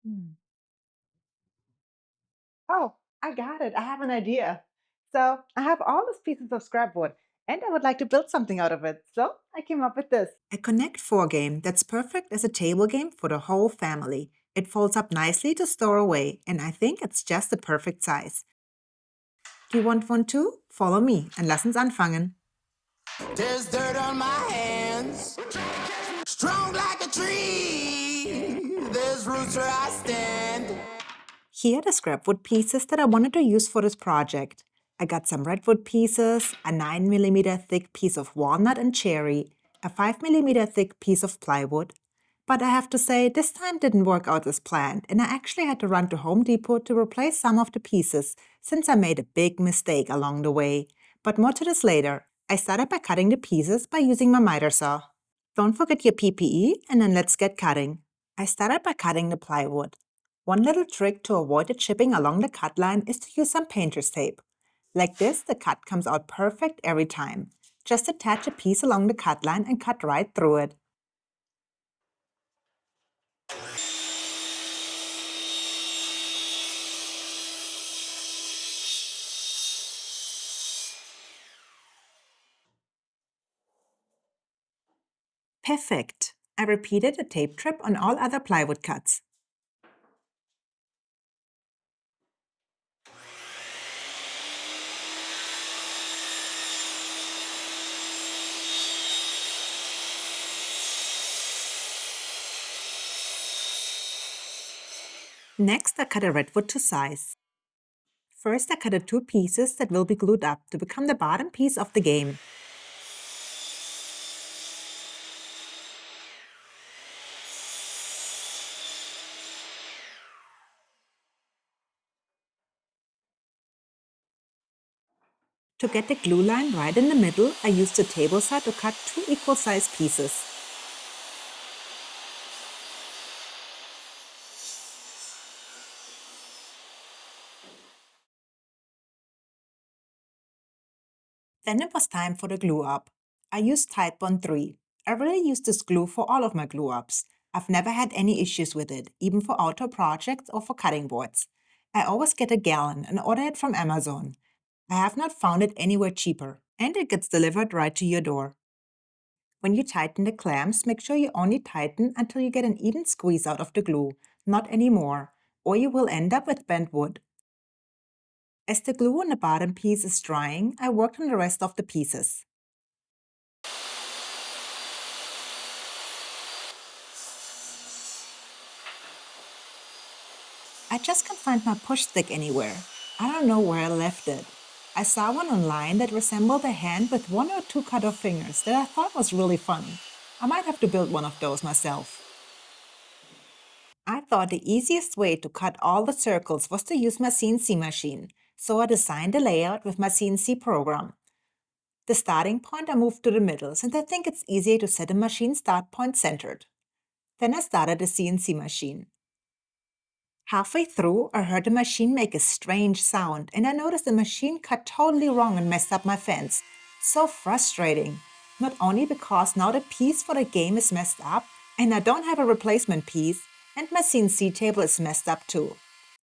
Hmm. Oh, I got it. I have an idea. So I have all these pieces of scrap wood and I would like to build something out of it. So I came up with this. A Connect 4 game that's perfect as a table game for the whole family. It folds up nicely to store away, and I think it's just the perfect size. Do you want one too? Follow me and lass uns anfangen. There's dirt on my hands, strong like a tree. There's roots where I stand. Here are the scrap wood pieces that I wanted to use for this project. I got some redwood pieces, a 9 mm thick piece of walnut and cherry, a 5 mm thick piece of plywood. But I have to say, this time didn't work out as planned, and I actually had to run to Home Depot to replace some of the pieces since I made a big mistake along the way. But more to this later. I started by cutting the pieces by using my miter saw. Don't forget your PPE, and then let's get cutting. I started by cutting the plywood. One little trick to avoid it chipping along the cut line is to use some painter's tape. Like this, the cut comes out perfect every time. Just attach a piece along the cut line and cut right through it. Perfect! I repeated the tape trip on all other plywood cuts. Next, I cut a redwood to size. First, I cut the two pieces that will be glued up to become the bottom piece of the game. To get the glue line right in the middle, I used a table saw to cut two equal-sized pieces. Then it was time for the glue up. I used Tidebond 3. I really use this glue for all of my glue ups. I've never had any issues with it, even for outdoor projects or for cutting boards. I always get a gallon and order it from Amazon. I have not found it anywhere cheaper, and it gets delivered right to your door. When you tighten the clamps, make sure you only tighten until you get an even squeeze out of the glue, not any more, or you will end up with bent wood. As the glue on the bottom piece is drying, I worked on the rest of the pieces. I just can't find my push stick anywhere. I don't know where I left it. I saw one online that resembled a hand with one or two cut off fingers that I thought was really funny. I might have to build one of those myself. I thought the easiest way to cut all the circles was to use my CNC machine, so I designed the layout with my CNC program. The starting point I moved to the middle since I think it's easier to set a machine start point centered. Then I started the CNC machine. Halfway through, I heard the machine make a strange sound, and I noticed the machine cut totally wrong and messed up my fence. So frustrating. Not only because now the piece for the game is messed up, and I don't have a replacement piece, and my CNC table is messed up too.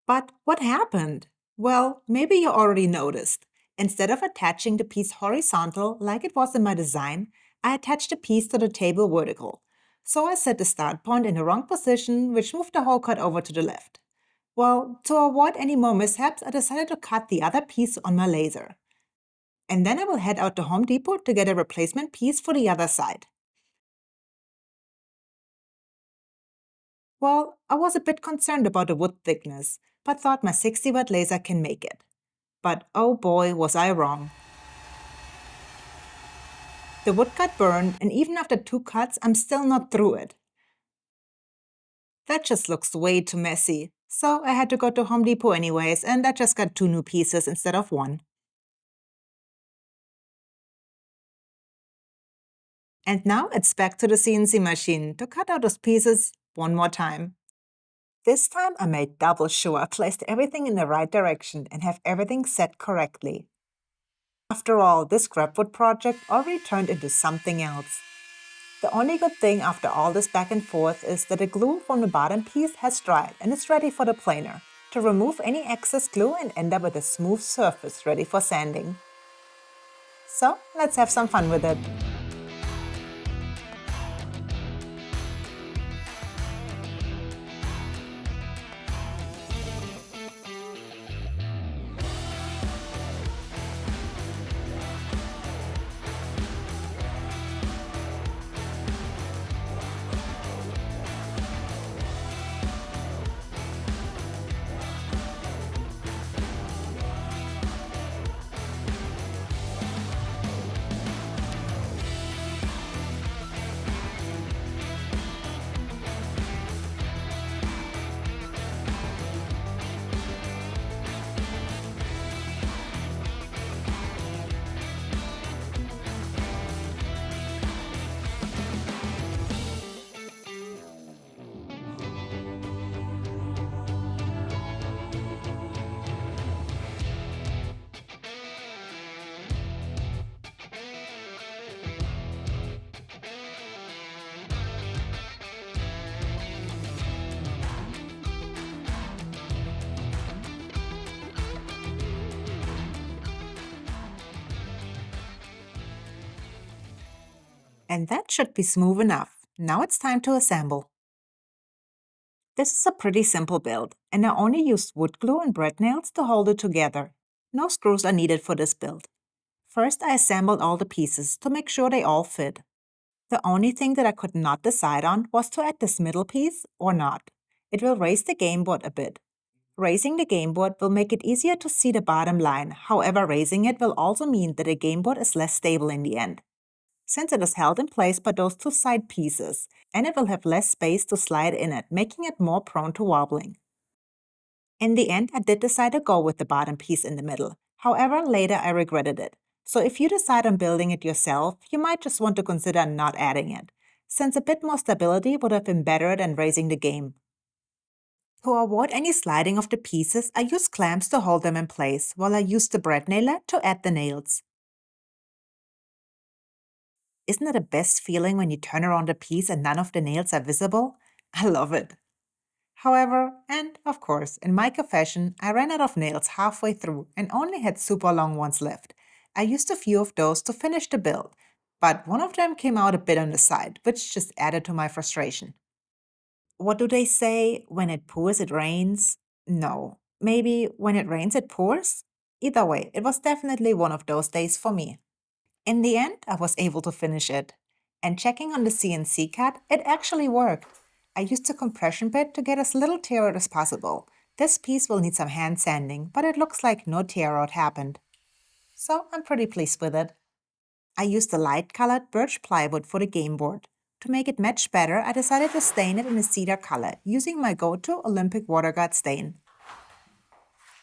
But what happened? Well, maybe you already noticed. Instead of attaching the piece horizontal like it was in my design, I attached the piece to the table vertical. So I set the start point in the wrong position, which moved the whole cut over to the left. Well, to avoid any more mishaps, I decided to cut the other piece on my laser. And then I will head out to Home Depot to get a replacement piece for the other side. Well, I was a bit concerned about the wood thickness, but thought my 60-watt laser can make it. But oh boy, was I wrong. The wood got burned, and even after two cuts, I'm still not through it. That just looks way too messy. So I had to go to Home Depot anyways, and I just got two new pieces instead of one. And now it's back to the CNC machine to cut out those pieces one more time. This time I made double sure I placed everything in the right direction and have everything set correctly. After all, this scrapwood project already turned into something else. The only good thing after all this back and forth is that the glue from the bottom piece has dried and is ready for the planer to remove any excess glue and end up with a smooth surface ready for sanding. So let's have some fun with it. And that should be smooth enough. Now it's time to assemble. This is a pretty simple build, and I only used wood glue and bread nails to hold it together. No screws are needed for this build. First, I assembled all the pieces to make sure they all fit. The only thing that I could not decide on was to add this middle piece or not. It will raise the game board a bit. Raising the game board will make it easier to see the bottom line, however raising it will also mean that the game board is less stable in the end, since it is held in place by those two side pieces, and it will have less space to slide in it, making it more prone to wobbling. In the end, I did decide to go with the bottom piece in the middle. However, later I regretted it. So if you decide on building it yourself, you might just want to consider not adding it, since a bit more stability would have been better than raising the game. To avoid any sliding of the pieces, I used clamps to hold them in place, while I used the bread nailer to add the nails. Isn't it the best feeling when you turn around a piece and none of the nails are visible? I love it. However, and of course, in Miike fashion, I ran out of nails halfway through and only had super long ones left. I used a few of those to finish the build, but one of them came out a bit on the side, which just added to my frustration. What do they say? When it pours, it rains? No. Maybe when it rains, it pours? Either way, it was definitely one of those days for me. In the end, I was able to finish it. And checking on the CNC cut, it actually worked. I used a compression bit to get as little tear out as possible. This piece will need some hand sanding, but it looks like no tear out happened. So I'm pretty pleased with it. I used a light-colored birch plywood for the game board. To make it match better, I decided to stain it in a cedar color using my go-to Olympic Water Guard stain.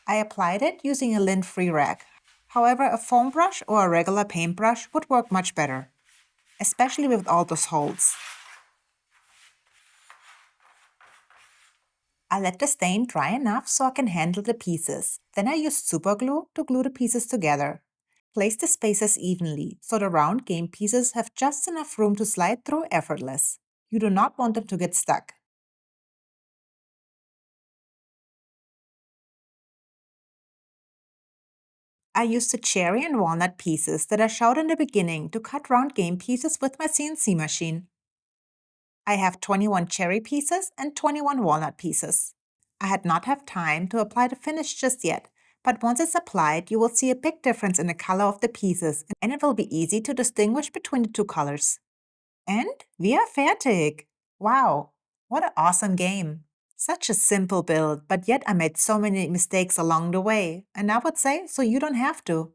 I applied it using a lint-free rag. However, a foam brush or a regular paintbrush would work much better, especially with all those holes. I let the stain dry enough so I can handle the pieces. Then I used super glue to glue the pieces together. Place the spaces evenly so the round game pieces have just enough room to slide through effortless. You do not want them to get stuck. I used the cherry and walnut pieces that I showed in the beginning to cut round game pieces with my CNC machine. I have 21 cherry pieces and 21 walnut pieces. I had not have time to apply the finish just yet, but once it's applied, you will see a big difference in the color of the pieces, and it will be easy to distinguish between the two colors. And wir fertig! Wow, what an awesome game! Such a simple build, but yet I made so many mistakes along the way, and I would say so you don't have to.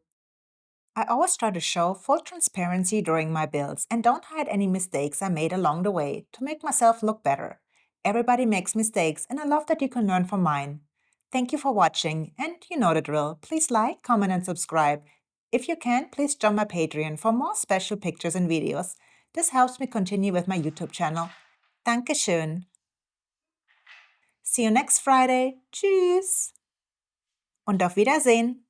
I always try to show full transparency during my builds and don't hide any mistakes I made along the way to make myself look better. Everybody makes mistakes and I love that you can learn from mine. Thank you for watching, and you know the drill. Please like, comment and subscribe. If you can, please join my Patreon for more special pictures and videos. This helps me continue with my YouTube channel. Dankeschön. See you next Friday. Tschüss. Und auf Wiedersehen.